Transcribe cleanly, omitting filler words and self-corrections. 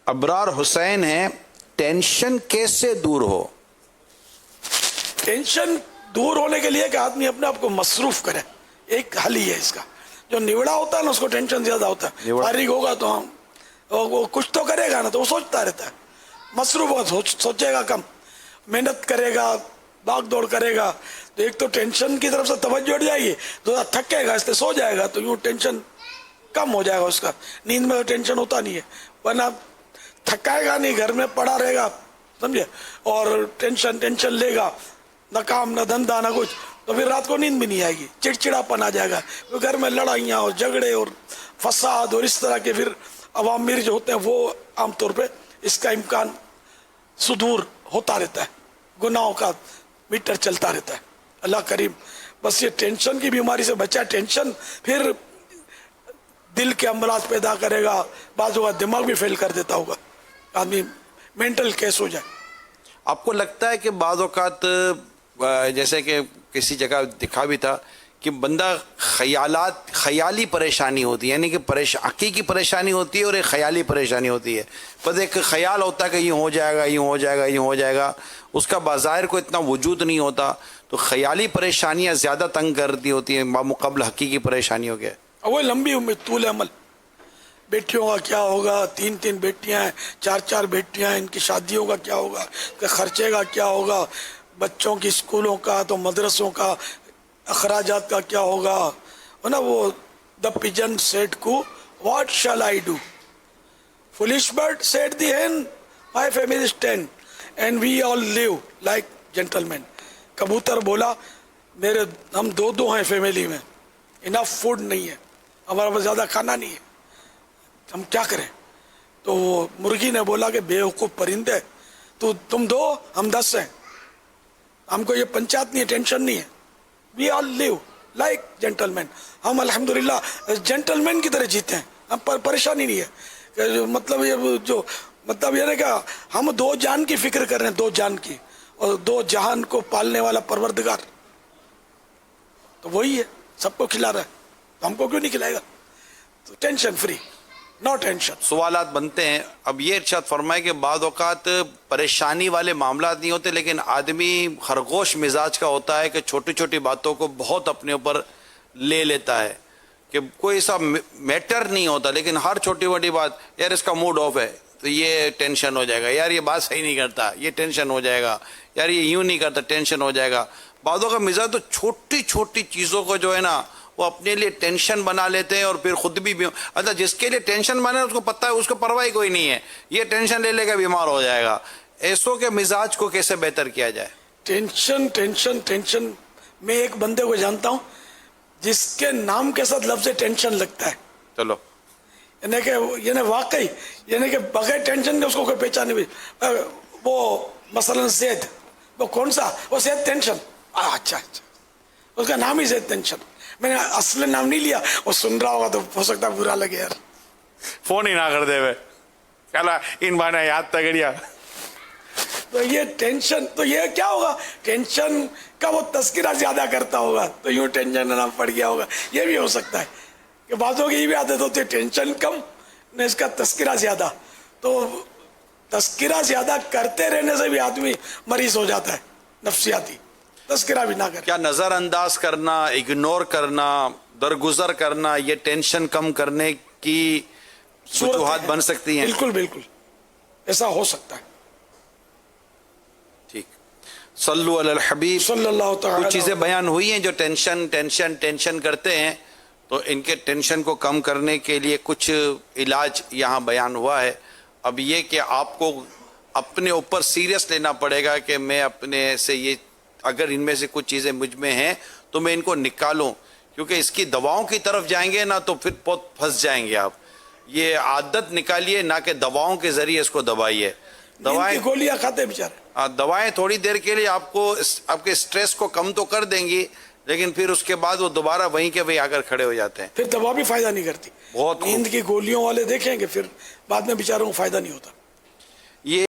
ابرار حسین ہیں، ٹینشن کیسے دور ہو؟ ٹینشن دور ہونے کے لیے کہ آدمی اپنے آپ کو مصروف کرے، ایک حل ہی ہے اس کا. جو نوڑا ہوتا ہے نا اس کو ٹینشن زیادہ ہوتا ہے. فارغ ہوگا تو وہ کچھ تو کرے گا نا، تو وہ سوچتا رہتا ہے. مصروف ہوگا سوچے گا کم، محنت کرے گا، بھاگ دوڑ کرے گا، تو ایک تو ٹینشن کی طرف سے توجہ ہٹ جائے گی، تو تھکے گا، اس لیے سو جائے گا، تو یوں ٹینشن کم ہو جائے گا اس کا. نیند میں ٹینشن ہوتا نہیں ہے، ورنہ تھکائے گا نہیں، گھر میں پڑا رہے گا، سمجھے، اور ٹینشن لے گا، نہ کام نہ دھندا نہ کچھ، تو پھر رات کو نیند بھی نہیں آئے گی، چڑچڑاپن آ جائے گا. گھر میں لڑائیاں اور جھگڑے اور فساد اور اس طرح کے پھر عوامر جو ہوتے ہیں وہ عام طور پہ اس کا امکان صدور ہوتا رہتا ہے، گناہوں کا میٹر چلتا رہتا ہے. اللہ کریم بس یہ ٹینشن کی بیماری سے بچا. ٹینشن پھر دل کے امراض پیدا کرے گا، بعض اوقات دماغ بھی فیل کر دیتا ہوگا، آدمی مینٹل کیس ہو جائے. آپ کو لگتا ہے کہ بعض اوقات جیسے کہ کسی جگہ دکھا بھی تھا کہ بندہ خیالی پریشانی ہوتی ہے، یعنی کہ حقیقی پریشانی ہوتی ہے اور ایک خیالی پریشانی ہوتی ہے. بس ایک خیال ہوتا ہے کہ یوں ہو جائے گا، یوں ہو جائے گا، یوں ہو جائے گا، اس کا بظاہر کو اتنا وجود نہیں ہوتا. تو خیالی پریشانیاں زیادہ تنگ کرتی ہوتی ہیں بمقابل حقیقی پریشانیوں کے. وہ لمبی امید، طول عمل. بیٹیوں کا کیا ہوگا، 3 بیٹیاں ہیں، 4 بیٹیاں ہیں، ان کی شادیوں کا کیا ہوگا، خرچے کا کیا ہوگا، بچوں کی اسکولوں کا تو مدرسوں کا اخراجات کا کیا ہوگا، ہے نا. وہ the pigeon said کو what shall I do, foolish bird said the hen, my family is 10 and we all live like gentlemen. کبوتر بولا ہم دو ہیں فیملی میں، انف فوڈ نہیں ہے، ہمارے پاس زیادہ کھانا نہیں ہے، ہم کیا کریں. تو مرغی نے بولا کہ بے وقوف پرندے، تو تم 2 ہم 10 ہیں، ہم کو یہ پنچایت نہیں ہے، ٹینشن نہیں ہے. وی آل لیو لائک جینٹل مین. ہم الحمدللہ جینٹل مین کی طرح جیتے ہیں، ہم پر پریشانی نہیں ہے. مطلب یہ ہے کہ ہم 2 جان کی فکر کر رہے ہیں، 2 جان کی، اور 2 جہان کو پالنے والا پروردگار تو وہی ہے، سب کو کھلا رہا ہے، تو ہم کو کیوں نہیں کھلائے گا. تو ٹینشن فری، نو ٹینشن. سوالات بنتے ہیں. اب یہ ارشاد فرمائے کہ بعض اوقات پریشانی والے معاملات نہیں ہوتے، لیکن آدمی خرگوش مزاج کا ہوتا ہے کہ چھوٹی چھوٹی باتوں کو بہت اپنے اوپر لے لیتا ہے، کہ کوئی سا میٹر نہیں ہوتا، لیکن ہر چھوٹی موٹی بات، یار اس کا موڈ آف ہے تو یہ ٹینشن ہو جائے گا، یار یہ بات صحیح نہیں کرتا، یہ ٹینشن ہو جائے گا، یار یہ یوں نہیں کرتا، ٹینشن ہو جائے گا. بعضوں کا مزاج تو چھوٹی چھوٹی چیزوں کو جو ہے نا وہ اپنے لیے ٹینشن بنا لیتے ہیں، اور پھر خود بھی اچھا جس کے لیے ٹینشن بنا اس کو پتہ ہے اس کو پرواہ کوئی نہیں ہے، یہ ٹینشن لے لے گا بیمار ہو جائے گا. ایسوں کے مزاج کو کیسے بہتر کیا جائے؟ ٹینشن. میں ایک بندے کو جانتا ہوں جس کے نام کے ساتھ لفظ ٹینشن لگتا ہے، چلو یعنی واقعی، یعنی کہ بغیر ٹینشن کے اس کو کوئی پہچانے بھی. وہ مثلا زید، وہ کون سا، وہ زید ٹینشن. اچھا اس کا نام ہی زید ٹینشن. میں نے اصل نام نہیں لیا، وہ سن رہا ہوگا تو ہو سکتا ہے برا لگے یار. فون ہی نہ کر دے چلا ان بانے یاد تگڑیا. تو یہ ٹینشن، تو یہ کیا ہوگا، ٹینشن کا وہ تذکرہ زیادہ کرتا ہوگا تو یوں ٹینشن نام پڑ گیا ہوگا. یہ بھی ہو سکتا ہے کہ بعضوں کی یہ بھی عادت ہوتی ہے ٹینشن کم نہ اس کا تذکرہ زیادہ. تو تذکرہ زیادہ کرتے رہنے سے بھی آدمی مریض ہو جاتا ہے نفسیاتی، تذکرہ بھی نہ کرے. کیا نظر انداز کرنا، اگنور کرنا، درگزر کرنا یہ ٹینشن کم کرنے کی وجوہات بن سکتی ہیں؟ بالکل ایسا ہو سکتا ہے. ٹھیک. صلو علی الحبیب صلی اللہ تعالی. کچھ چیزیں بیان ہوئی ہیں جو ٹینشن کرتے ہیں، تو ان کے ٹینشن کو کم کرنے کے لیے کچھ علاج یہاں بیان ہوا ہے. اب یہ کہ آپ کو اپنے اوپر سیریس لینا پڑے گا کہ میں اپنے سے یہ، اگر ان میں سے کچھ چیزیں مجھ میں ہیں تو میں ان کو نکالوں، کیونکہ اس کی دواؤں کی طرف جائیں گے نا تو پھر بہت پھنس جائیں گے آپ. یہ عادت نکالیے، نہ کہ دواؤں کے ذریعے اس کو دبائیے. دوائیں گولیاں کھاتے بیچارے، دوائیں تھوڑی دیر کے لیے آپ کو آپ کے سٹریس کو کم تو کر دیں گی، لیکن پھر اس کے بعد وہ دوبارہ وہیں کے وہیں آ کر کھڑے ہو جاتے ہیں. پھر دوا بھی فائدہ نہیں کرتی. بہت نیند کی گولیوں والے دیکھیں گے پھر بعد میں بیچاروں کو فائدہ نہیں ہوتا. یہ